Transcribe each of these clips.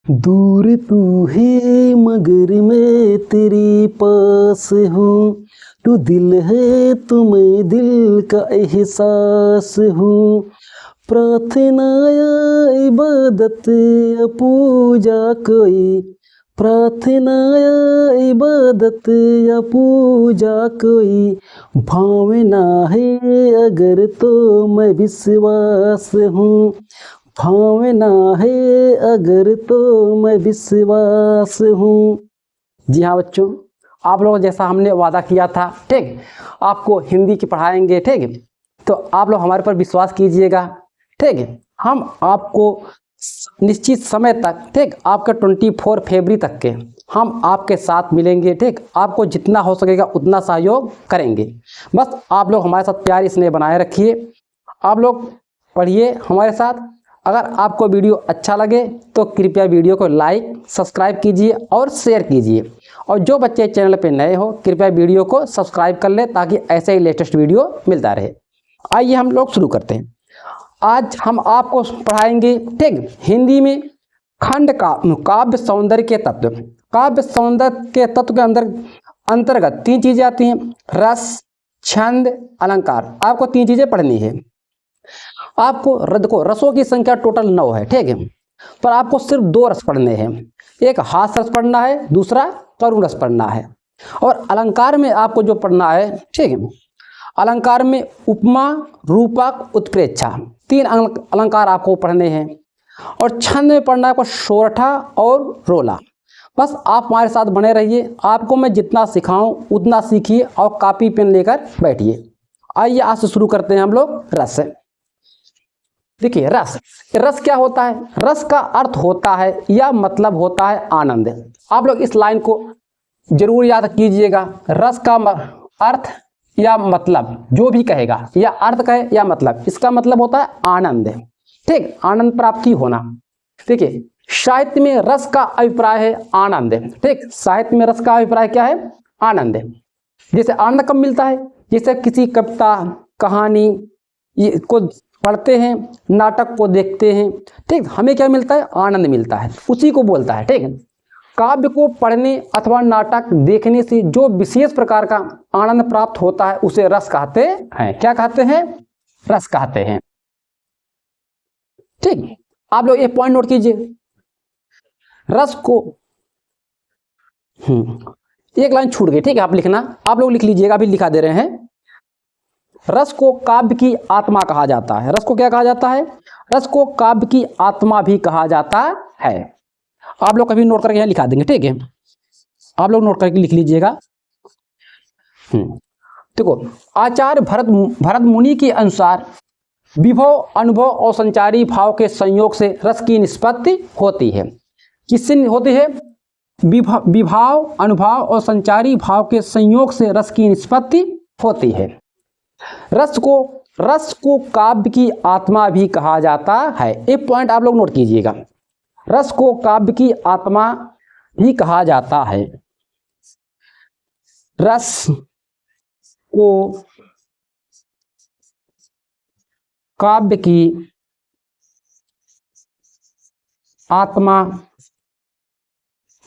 दूर तू है मगर मैं तेरे पास हूँ, तू दिल है तो मैं दिल का एहसास हूँ। प्रार्थना या इबादत या पूजा कोई, प्रार्थना या इबादत या पूजा कोई, भावना है अगर तो मैं विश्वास हूँ, भावना है अगर तो मैं विश्वास हूँ। जी हाँ बच्चों, आप लोग जैसा हमने वादा किया था, ठीक, आपको हिंदी की पढ़ाएंगे, ठीक, तो आप लोग हमारे पर विश्वास कीजिएगा, ठीक। हम आपको निश्चित समय तक, ठीक, आपका 24 फरवरी तक के हम आपके साथ मिलेंगे, ठीक। आपको जितना हो सकेगा उतना सहयोग करेंगे। बस आप लोग हमारे साथ प्यार स्नेह बनाए रखिए, आप लोग पढ़िए हमारे साथ। अगर आपको वीडियो अच्छा लगे तो कृपया वीडियो को लाइक सब्सक्राइब कीजिए और शेयर कीजिए, और जो बच्चे चैनल पे नए हो कृपया वीडियो को सब्सक्राइब कर ले ताकि ऐसे ही लेटेस्ट वीडियो मिलता रहे। आइए हम लोग शुरू करते हैं। आज हम आपको पढ़ाएंगे, ठीक, हिंदी में खंड का काव्य सौंदर्य के तत्व। काव्य सौंदर्य के तत्व के अंतर्गत 3 चीजें आती हैं, रस, छंद, अलंकार। आपको 3 चीजें पढ़नी है। आपको रसों की संख्या टोटल 9 है, ठीक है, पर आपको सिर्फ 2 रस पढ़ने हैं। एक हास रस पढ़ना है, दूसरा करुण रस पढ़ना है। और अलंकार में आपको जो पढ़ना है, ठीक है, अलंकार में उपमा, रूपक, उत्प्रेक्षा, 3 अलंकार आपको पढ़ने हैं। और छंद में पढ़ना है आपको सोरठा और रोला। बस आप हमारे साथ बने रहिए, आपको मैं जितना सिखाऊं उतना सीखिए और कॉपी पेन लेकर बैठिए। आइए आज से शुरू करते हैं हम लोग रस से। देखिए रस, रस क्या होता है? रस का अर्थ होता है या मतलब होता है आनंद। आप लोग इस लाइन को जरूर याद कीजिएगा। रस का अर्थ या मतलब जो भी कहेगा, या अर्थ कहे या मतलब, इसका मतलब होता है आनंद, ठीक, आनंद प्राप्ति होना। देखिए साहित्य में रस का अभिप्राय है आनंद, ठीक, साहित्य में रस का अभिप्राय क्या है? आनंद। जैसे आनंद कब मिलता है? जैसे किसी कविता, कहानी को पढ़ते हैं, नाटक को देखते हैं, ठीक, हमें क्या मिलता है? आनंद मिलता है, उसी को बोलता है, ठीक। काव्य को पढ़ने अथवा नाटक देखने से जो विशेष प्रकार का आनंद प्राप्त होता है उसे रस कहते हैं। क्या कहते हैं? रस कहते हैं, ठीक। आप लोग एक पॉइंट नोट कीजिए, रस को एक लाइन छूट गई, ठीक है, आप लिखना, आप लोग लिख लीजिएगा, अभी लिखा दे रहे हैं। रस को काव्य की आत्मा कहा जाता है। रस को क्या कहा जाता है? रस को काव्य की आत्मा भी कहा जाता है। आप लोग कभी नोट करके यहाँ लिखा देंगे, ठीक है, आप लोग नोट करके लिख लीजिएगा। देखो, आचार्य भरत मुनि के अनुसार विभव, अनुभव और संचारी भाव के संयोग से रस की निष्पत्ति होती है। किससे होती है? विभाव, अनुभव और संचारी भाव के संयोग से रस की निष्पत्ति होती है। रस को काव्य की आत्मा भी कहा जाता है। एक पॉइंट आप लोग नोट कीजिएगा, रस को काव्य की आत्मा भी कहा जाता है। रस को काव्य की आत्मा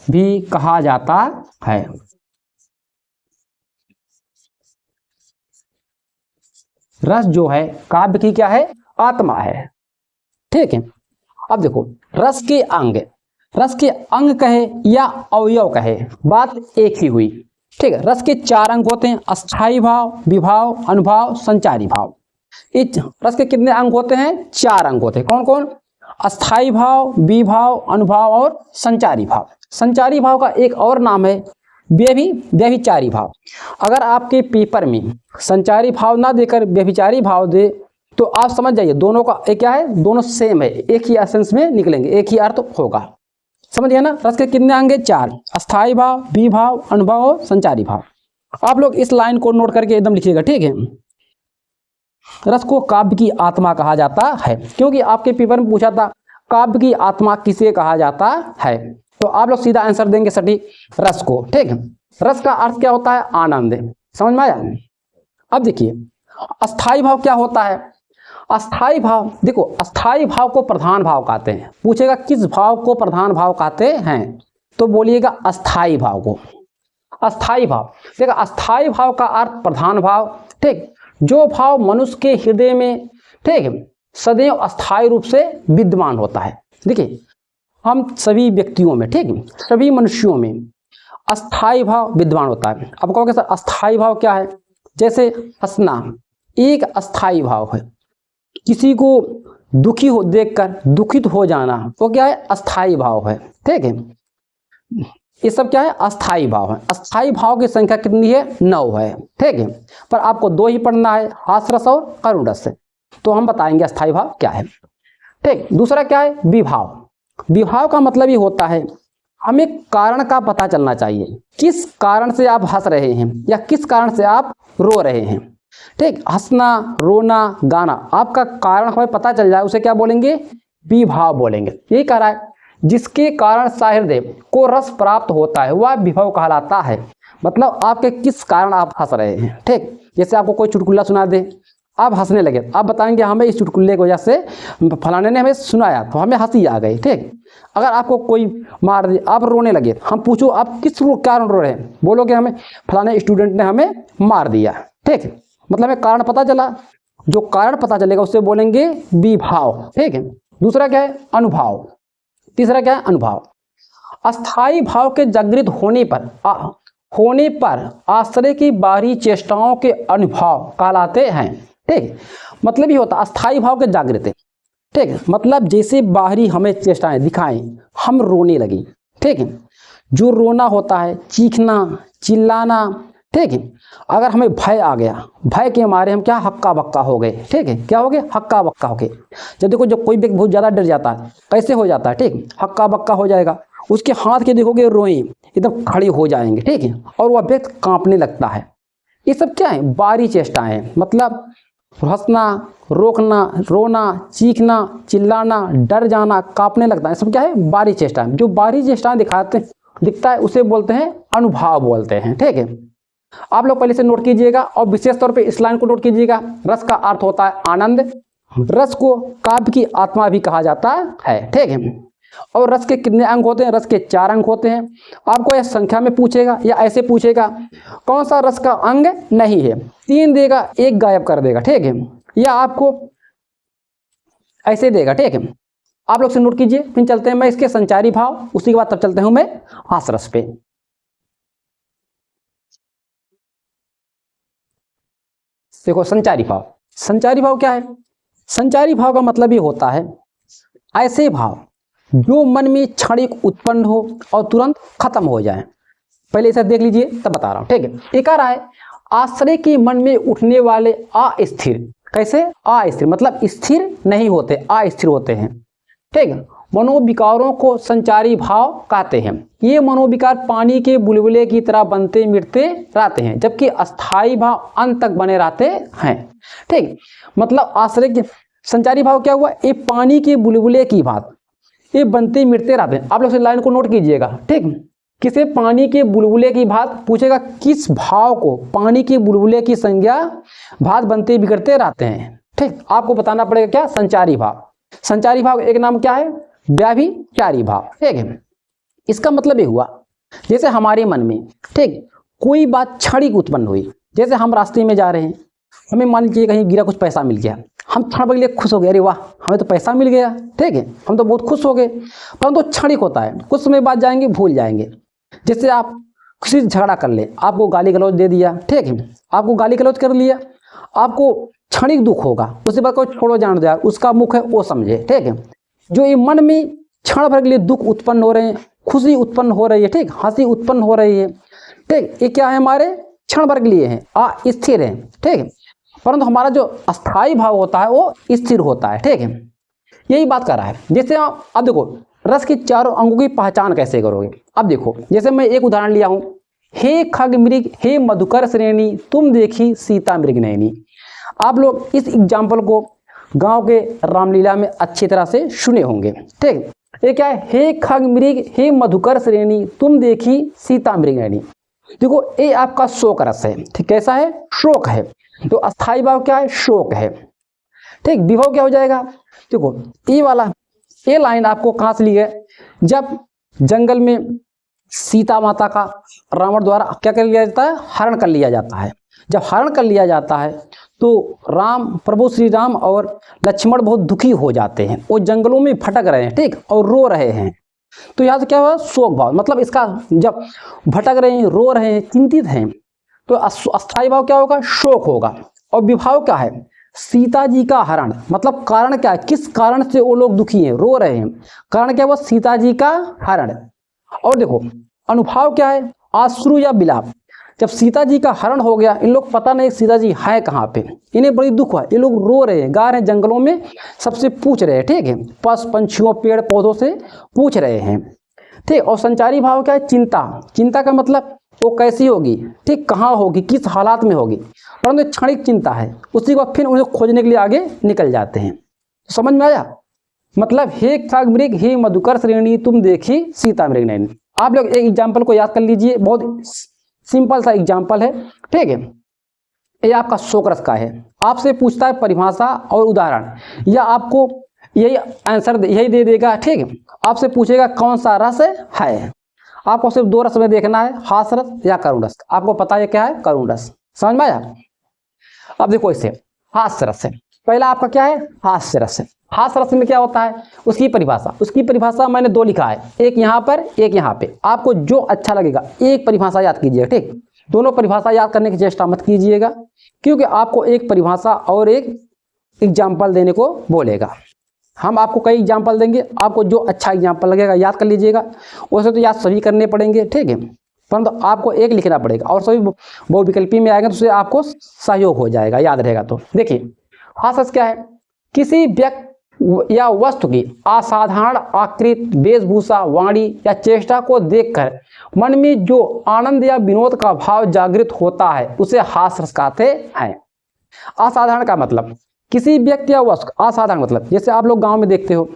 भी कहा जाता है। रस जो है काव्य की क्या है? आत्मा है, ठीक है। अब देखो, रस के अंग कहे या अवयव कहे, बात एक ही हुई, ठीक है। रस के 4 अंग होते हैं, अस्थाई भाव, विभाव, अनुभाव, संचारी भाव। इस रस के कितने अंग होते हैं? 4 अंग होते हैं। कौन कौन? अस्थाई भाव, विभाव, अनुभाव और संचारी भाव। संचारी भाव का एक और नाम है व्यभिचारी भाव। अगर आपके पेपर में संचारी भाव ना देकर व्यभिचारी भाव दे तो आप समझ जाइए दोनों का एक क्या है, दोनों सेम है, एक ही एसेंस में निकलेंगे, एक ही अर्थ होगा। समझिए ना? रस के कितने अंग? 4, अस्थाई भाव, विभाव, अनुभव और संचारी भाव। आप लोग इस लाइन को नोट करके एकदम लिखिएगा, ठीक है। रस को काव्य की आत्मा कहा जाता है, क्योंकि आपके पेपर में पूछा था काव्य की आत्मा किसे कहा जाता है, तो आप लोग सीधा आंसर देंगे सटीक, रस को, ठीक है। रस का अर्थ क्या होता है? आनंद। समझ में आया? अब देखिए अस्थाई भाव क्या होता है? अस्थाई भाव, देखो अस्थाई भाव को प्रधान भाव कहते हैं। पूछेगा किस भाव को प्रधान भाव कहते हैं, तो बोलिएगा अस्थाई भाव को। अस्थाई भाव, देखो अस्थाई भाव का अर्थ प्रधान भाव, ठीक, जो भाव मनुष्य के हृदय में, ठीक, सदैव अस्थाई रूप से विद्यमान होता है। देखिए हम सभी व्यक्तियों में, ठीक, सभी मनुष्यों में अस्थाई भाव विद्यमान होता है। अब कहोगे सर अस्थाई भाव क्या है? जैसे हंसना एक अस्थाई भाव है, किसी को दुखी हो देखकर दुखित हो जाना वो क्या है? अस्थाई भाव है, ठीक है। ये सब क्या है? अस्थाई भाव है। अस्थाई भाव की संख्या कितनी है? 9 है, ठीक है। पर आपको 2 ही पढ़ना है, हास्यरस और करुण रस से। तो हम बताएंगे अस्थाई भाव क्या है, ठीक। दूसरा क्या है? विभाव। विभाव का मतलब ये होता है हमें कारण का पता चलना चाहिए, किस कारण से आप हंस रहे हैं या किस कारण से आप रो रहे हैं, ठीक। हंसना, रोना, गाना, आपका कारण हमें पता चल जाए उसे क्या बोलेंगे? विभाव बोलेंगे। यही कह रहा है जिसके कारण सहृदय को रस प्राप्त होता है वह विभव कहलाता है। मतलब आपके किस कारण आप हंस रहे हैं, ठीक। जैसे आपको कोई चुटकुला सुना दे, आप हंसने लगे, आप बताएंगे हमें इस चुटकुले की वजह से फलाने ने हमें सुनाया तो हमें हंसी आ गई, ठीक। अगर आपको कोई मार दे, आप रोने लगे, हम पूछो आप किस कारण रो रहे हैं, बोलोगे हमें फलाने स्टूडेंट ने हमें मार दिया, ठीक। मतलब हमें कारण पता चला, जो कारण पता चलेगा उससे बोलेंगे विभाव, ठीक है। दूसरा क्या है? अनुभव। तीसरा क्या है? अनुभव। अस्थाई भाव के जागृत होने पर आश्रय की बाहरी चेष्टाओं के अनुभव कहलाते हैं, ठीक। मतलब ये होता अस्थाई भाव के जागृत, ठीक। मतलब जैसे बाहरी हमें चेष्टाएं दिखाएं, हम रोने लगे, ठीक है। जो रोना होता है, चीखना, चिल्लाना, ठीक है। अगर हमें भय आ गया, भय के मारे हम क्या हक्का बक्का हो गए, ठीक है। क्या हो गए? हक्का बक्का हो गए। जब देखो जब कोई व्यक्ति बहुत ज़्यादा डर जाता है कैसे हो जाता है, ठीक, हक्का बक्का हो जाएगा। उसके हाथ के देखोगे रोएं एकदम खड़े हो जाएंगे, ठीक है, और वह व्यक्ति कांपने लगता है। ये सब क्या है? बाहरी चेष्टाएं हैं। मतलब हंसना, रोकना, रोना, चीखना, चिल्लाना, डर जाना, कांपने लगता है, सब क्या है? बाहरी चेष्टाएं। जो बाहरी चेष्टाएं दिखता है उसे बोलते हैं अनुभव बोलते हैं, ठीक है। आप लोग पहले से नोट कीजिएगा और विशेष तौर पे इस लाइन को नोट कीजिएगा। रस का अर्थ होता है आनंद। रस को काव्य की आत्मा भी कहा जाता है, ठीक है। और रस के कितने अंग होते हैं? रस के 4 अंग होते हैं। आपको यह संख्या में पूछेगा या ऐसे पूछेगा कौन सा रस का अंग नहीं है, 3 देगा, 1 गायब कर देगा, ठीक है, या आपको ऐसे देगा, ठीक है। आप लोग से नोट कीजिए, फिर चलते हैं मैं इसके संचारी भाव, उसी के बाद तब चलते हूं मैं हास्यरस पे। देखो संचारी भाव। संचारी भाव क्या है? संचारी भाव का मतलब ये होता है ऐसे भाव जो मन में क्षणिक उत्पन्न हो और तुरंत खत्म हो जाए। पहले इसे देख लीजिए तब बता रहा हूं, ठीक है। एक आ रहा है आश्रय के मन में उठने वाले अस्थिर। कैसे? अस्थिर मतलब स्थिर नहीं होते, अस्थिर होते हैं, ठीक है। मनोविकारों को संचारी भाव कहते हैं। ये मनोविकार पानी के बुलबुले की तरह बनते मिटते रहते हैं, जबकि अस्थाई भाव अंत तक बने रहते हैं, ठीक। मतलब आश्रय के संचारी भाव क्या हुआ? ये पानी के बुलबुले की बात, ये बनते मिटते रहते हैं। आप लोग इस लाइन को नोट कीजिएगा, ठीक। किसे? पानी के बुलबुले की बात पूछेगा, किस भाव को? पानी के बुलबुले की संज्ञा भात बनते बिगड़ते रहते हैं, ठीक। आपको बताना पड़ेगा क्या? संचारी भाव। संचारी भाव एक नाम क्या है? व्याभिचारी भाव, ठीक है। इसका मतलब ये हुआ जैसे हमारे मन में, ठीक, कोई बात क्षणिक उत्पन्न हुई। जैसे हम रास्ते में जा रहे हैं, हमें मान लीजिए कहीं गिरा कुछ पैसा मिल गया, हम क्षण भर के लिए खुश हो गए, अरे वाह हमें तो पैसा मिल गया, ठीक है, हम तो बहुत खुश हो गए। परंतु क्षणिक होता है, कुछ समय बाद जाएंगे भूल जाएंगे। जैसे आप किसी से झगड़ा कर ले, आपको गाली गलौज दे दिया, ठीक है, आपको गाली गलौज कर लिया, आपको क्षणिक दुख होगा, उसके बाद कोई छोड़ो जान दो यार, उसका मुख है वो समझे, ठीक है। जो ये मन में क्षण भर के लिए दुख उत्पन्न हो रहे हैं, खुशी उत्पन्न हो रही है, ठीक, हंसी उत्पन्न हो रही है, ठीक, ये क्या है? हमारे क्षण भर के लिए है, अस्थिर है, ठीक है। परंतु हमारा जो अस्थाई भाव होता है वो स्थिर होता है, ठीक है। यही बात कर रहा है। जैसे आप अब देखो रस के 4 अंगों की पहचान कैसे करोगे? अब देखो जैसे मैं एक उदाहरण लिया हूं, हे खग मृग हे मधुकर श्रेणी तुम देखी सीता मृग नयनी। आप लोग इस एग्जाम्पल को गांव के रामलीला में अच्छी तरह से सुने होंगे, ठीक। ये क्या है? हे खग मृग हे मधुकर श्रेणी तुम देखी सीता मृग नयनी। देखो ये आपका शोक रस है, ठीक। कैसा है? शोक है। तो अस्थाई भाव क्या है? शोक है, ठीक, विभव क्या हो जाएगा, देखो ये लाइन आपको कहाँ से ली है, जब जंगल में सीता माता का रावण द्वारा क्या कर लिया जाता है, हरण कर लिया जाता है। जब हरण कर लिया जाता है तो प्रभु श्री राम और लक्ष्मण बहुत दुखी हो जाते हैं, वो जंगलों में भटक रहे हैं, ठीक, और रो रहे हैं। तो यहाँ से क्या हुआ, शोक भाव, मतलब इसका जब भटक रहे हैं, रो रहे हैं, चिंतित हैं, तो अस्थायी भाव क्या होगा, शोक होगा। और विभाव क्या है, सीता जी का हरण, मतलब कारण क्या है, किस कारण से वो लोग दुखी हैं, रो रहे हैं, कारण क्या है, वो सीता जी का हरण। और देखो अनुभाव क्या है, आश्रु या विलाप, जब सीता जी का हरण हो गया, इन लोग पता नहीं सीता जी है कहाँ पे, इन्हें बड़ी दुख हुआ, ये लोग रो रहे हैं, गा रहे हैं, जंगलों में सबसे पूछ रहे हैं, ठीक है, पशु पंछियों पेड़ पौधों से पूछ रहे हैं, ठीक। और संचारी भाव क्या है, चिंता का मतलब वो कैसी होगी, ठीक, कहाँ होगी, किस हालात में होगी, परंतु क्षणिक चिंता है, उसी को फिर उन्हें खोजने के लिए आगे निकल जाते हैं। समझ में आया, मतलब हे खग मृग हे मधुकर श्रेणी तुम देखी सीता मृग नैनी। आप लोग एक एग्जाम्पल को याद कर लीजिए, बहुत सिंपल सा एग्जाम्पल है, ठीक है। ये आपका शोक रस का है, आपसे पूछता है परिभाषा और उदाहरण, या आपको यही आंसर यही दे देगा, ठीक है। आपसे पूछेगा कौन सा रस है, आपको सिर्फ 2 रस में देखना है, हास रस या करुण रस। आपको पता है क्या है, करुण रस। समझ में आया। अब देखो इसे हास्य रस है, पहला आपका क्या है, हास्य रस है। हास्य रस में क्या होता है, उसकी परिभाषा मैंने 2 लिखा है, एक यहाँ पर एक यहाँ पे, आपको जो अच्छा लगेगा एक परिभाषा याद कीजिएगा, ठीक। दोनों परिभाषा याद करने की चेष्टा मत कीजिएगा, क्योंकि आपको एक परिभाषा और एक एग्जाम्पल देने को बोलेगा। हम आपको कई एग्जाम्पल देंगे, आपको जो अच्छा एग्जाम्पल लगेगा याद कर लीजिएगा। वैसे तो याद सभी करने पड़ेंगे, ठीक है, परंतु आपको एक लिखना पड़ेगा, और सभी बहुविकल्पी में आएंगे तो उससे आपको सहयोग हो जाएगा, याद रहेगा। तो देखिए हास्य क्या है, किसी व्यक्ति या वस्तु की असाधारण आकृति, वेशभूषा, वाणी या चेष्टा को देखकर मन में जो आनंद या विनोद का भाव जागृत होता है उसे हास्य रस कहते हैं। असाधारण का मतलब किसी व्यक्ति या वस्तु, असाधारण मतलब जैसे आप लोग गांव में देखते हो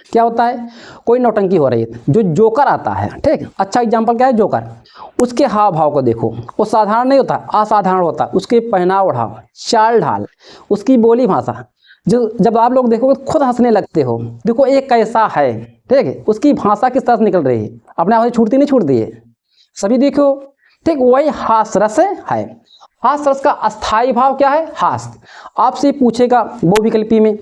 क्या होता है, कोई नौटंकी हो रही है, जो जोकर आता है, ठीक, अच्छा एग्जाम्पल क्या है, जोकर, उसके हाव भाव को देखो, वो साधारण नहीं होता, असाधारण होता, उसके पहनाव ओढ़ाव, चाल ढाल, उसकी बोली भाषा, जो जब आप लोग देखोगे खुद हंसने लगते हो, देखो एक कैसा है, ठीक है, उसकी भाषा किस तरह से निकल रही है, अपने आप से छूटती नहीं छूटती है, सभी देखो, ठीक, वही हास्य रस है। हास्य रस का अस्थायी भाव क्या है, हास्य। आपसे पूछेगा बहुविकल्पी में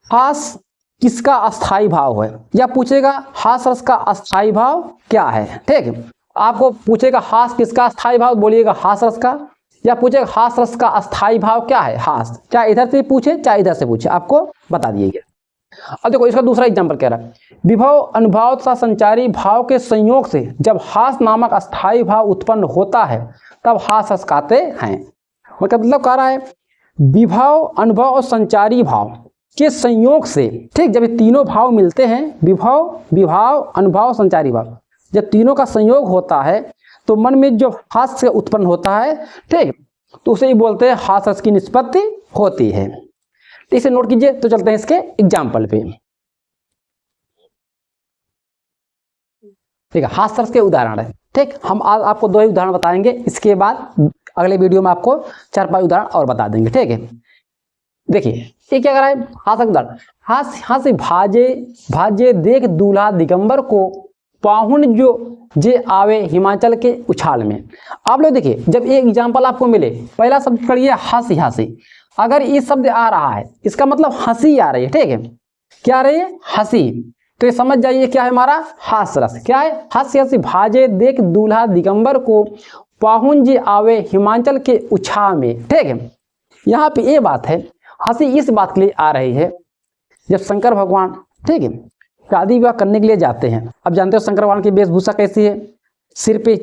हास्य किसका अस्थायी भाव है, या पूछेगा हास्य रस का अस्थायी भाव क्या है, ठीक है। आपको पूछेगा हास्य किसका अस्थायी भाव, बोलिएगा हास्य रस का, या पूछेगा हास्य रस का अस्थायी भाव क्या है, हास्य, चाहे इधर से पूछे चाहे इधर से पूछे, आपको बता दिएगा। अब देखो इसका दूसरा एग्जाम्पल कह रहा है, विभव अनुभाव तथा संचारी भाव के संयोग से जब हास्य नामक अस्थायी भाव उत्पन्न होता है तब हास्य रस कहते हैं। मतलब कह रहा है विभव अनुभव और संचारी भाव के संयोग से, ठीक, जब ये तीनों भाव मिलते हैं, विभाव अनुभव संचारी भाव, जब तीनों का संयोग होता है तो मन में जो हास्य उत्पन्न होता है, ठीक, तो उसे ही बोलते हैं हास्य रस की निष्पत्ति होती है। तो इसे नोट कीजिए। तो चलते हैं इसके एग्जाम्पल पे, ठीक है, हास्य रस के उदाहरण है, ठीक। हम आज आपको 2 ही उदाहरण बताएंगे, इसके बाद अगले वीडियो में आपको 4-5 उदाहरण और बता देंगे, ठीक है। देखिए ये क्या कर रहा है, हास्य उदाहरण, हास्य भाजे देख दूल्हा दिगंबर को पाहुन जो जे आवे हिमाचल के उछाल में। आप लोग देखिए जब एक एग्जाम्पल आपको मिले, पहला शब्द पढ़िए हंसी, अगर ये शब्द आ रहा है इसका मतलब हंसी आ रही है, ठीक है, क्या आ रही है, हंसी, तो ये समझ जाइए क्या है हमारा हास्य रस, क्या है, हंसी भाजे देख दूल्हा दिगंबर को पाहुन जे आवे हिमाचल के उछाल में, ठीक है। यहाँ पे ये बात है, हंसी इस बात के लिए आ रही है जब शंकर भगवान, ठीक है, शादी विवाह करने के लिए जाते हैं। अब जानते हो शंकर भगवान की वेशभूषा कैसी है, सिर पे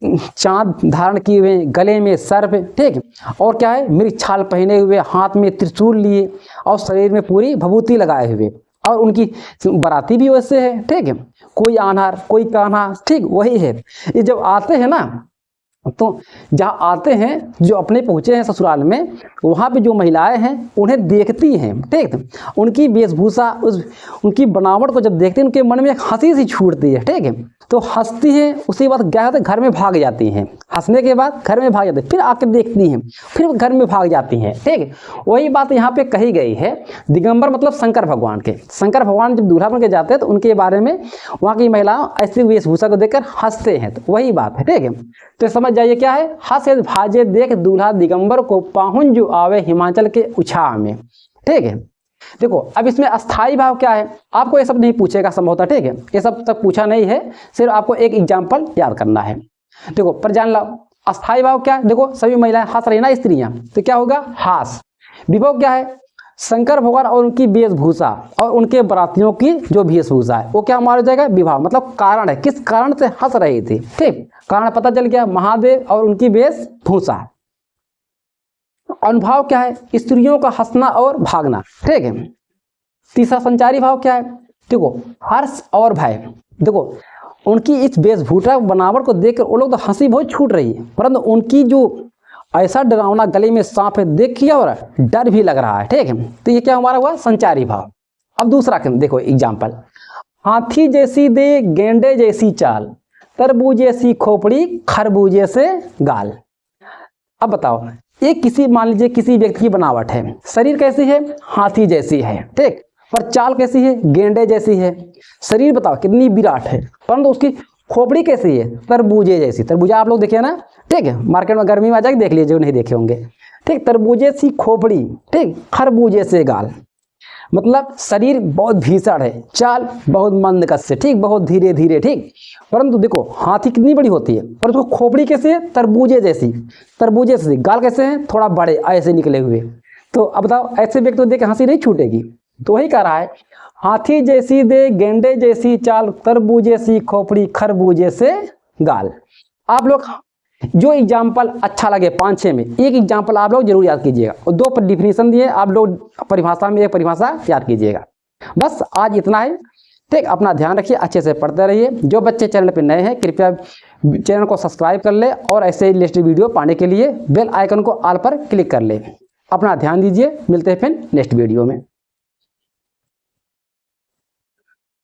चांद धारण किए हुए, गले में सर्प, ठीक, और क्या है, मृग छाल पहने हुए, हाथ में त्रिशूल लिए और शरीर में पूरी भभूति लगाए हुए, और उनकी बाराती भी वैसे है, ठीक है, कोई आन्हर कोई कान्हा, ठीक, वही है। ये जब आते हैं ना तो जहाँ आते हैं, जो अपने पहुँचे हैं ससुराल में, वहाँ पे जो महिलाएं हैं उन्हें देखती हैं, ठीक, उनकी वेशभूषा, उनकी बनावट को जब देखते हैं उनके मन में एक हंसी सी छूटती है, ठीक है। तो हंसती हैं, उसके बाद क्या होता है, घर में भाग जाती हैं, हंसने के बाद घर में भाग जाती हैं, फिर आके देखती हैं, फिर घर में भाग जाती हैं, ठीक है। वही बात यहाँ पे कही गई है। दिगंबर मतलब शंकर भगवान के, शंकर भगवान जब दूल्हा बन के जाते हैं तो उनके बारे में वहाँ की महिलाएं ऐसी वेशभूषा को देखकर हंसते हैं, तो वही बात है, ठीक है। तो समझ जाइए क्या है, हंसे भाजे देख दूल्हा दिगंबर को, पाहुन जो आवे हिमाचल के उछाह में, ठीक है। देखो अब इसमें अस्थाई भाव क्या है, आपको ये सब नहीं पूछेगा संभवतः, ठीक है, ये सब तक पूछा नहीं है, सिर्फ आपको एक एग्जाम्पल याद करना है। देखो पर जान लो अस्थाई भाव क्या है, देखो सभी महिलाएं हंस रही ना स्त्रियां, तो क्या होगा, हास। विभव क्या है, शंकर भगवान और उनकी वेशभूषा और उनके बरातियों की जो वेशभूषा है वो क्या माना जाएगा, विभाव, मतलब कारण है, किस कारण से हंस रही थी, ठीक, कारण पता चल गया, महादेव और उनकी वेशभूषा। अनुभाव क्या है, स्त्रियों का हंसना और भागना, ठीक है। तीसरा संचारी भाव क्या है, देखो हर्ष और भय। देखो उनकी इस वेशभूषा बनावट को देखकर वो लोग तो हंसी बहुत छूट रही है, परंतु उनकी जो ऐसा डरावना, गले में सांप है देखिए और डर भी लग रहा है, ठीक है। तो ये क्या हमारा हुआ, संचारी भाव। अब दूसरा देखो एग्जाम्पल, हाथी जैसी दे गेंडे जैसी चाल, तरबूज जैसी खोपड़ी खरबूजे से गाल। अब बताओ, ये किसी, मान लीजिए किसी व्यक्ति की बनावट है, शरीर कैसी है, हाथी जैसी है, ठीक, पर चाल कैसी है, गेंडे जैसी है। शरीर बताओ कितनी विराट है, परंतु उसकी खोपड़ी कैसी है, तरबूजे जैसी। तरबूजा आप लोग देखिए ना, ठीक है, मार्केट में गर्मी में आ जाके देख लीजिए, नहीं देखे होंगे, ठीक, तरबूजे सी खोपड़ी, ठीक, खरबूजे से गाल। मतलब शरीर बहुत भीषण है, चाल बहुत मंदगति से, ठीक, बहुत धीरे धीरे, ठीक, परंतु देखो हाथी कितनी बड़ी होती है, पर उसको खोपड़ी कैसे है, तरबूजे जैसी, तरबूजे से। गाल कैसे हैं, थोड़ा बड़े ऐसे निकले हुए। तो अब बताओ ऐसे व्यक्ति को देख के हंसी नहीं छूटेगी। तो वही कह रहा है, हाथी जैसी दे गेंडे जैसी चाल, तरबूजे सी खोपड़ी खरबूजे से गाल। आप लोग जो एग्जाम्पल अच्छा लगे 5-6 में एक एग्जाम्पल आप लोग जरूर याद कीजिएगा, और 2 डिफिनीशन दिए, आप लोग परिभाषा में एक परिभाषा याद कीजिएगा। बस आज इतना है, ठीक, अपना ध्यान रखिए, अच्छे से पढ़ते रहिए। जो बच्चे चैनल पर नए हैं कृपया चैनल को सब्सक्राइब कर ले, और ऐसे ही लेटेस्ट वीडियो पाने के लिए बेल आइकन को ऑल पर क्लिक कर ले। अपना ध्यान दीजिए, मिलते हैं फिर नेक्स्ट वीडियो में।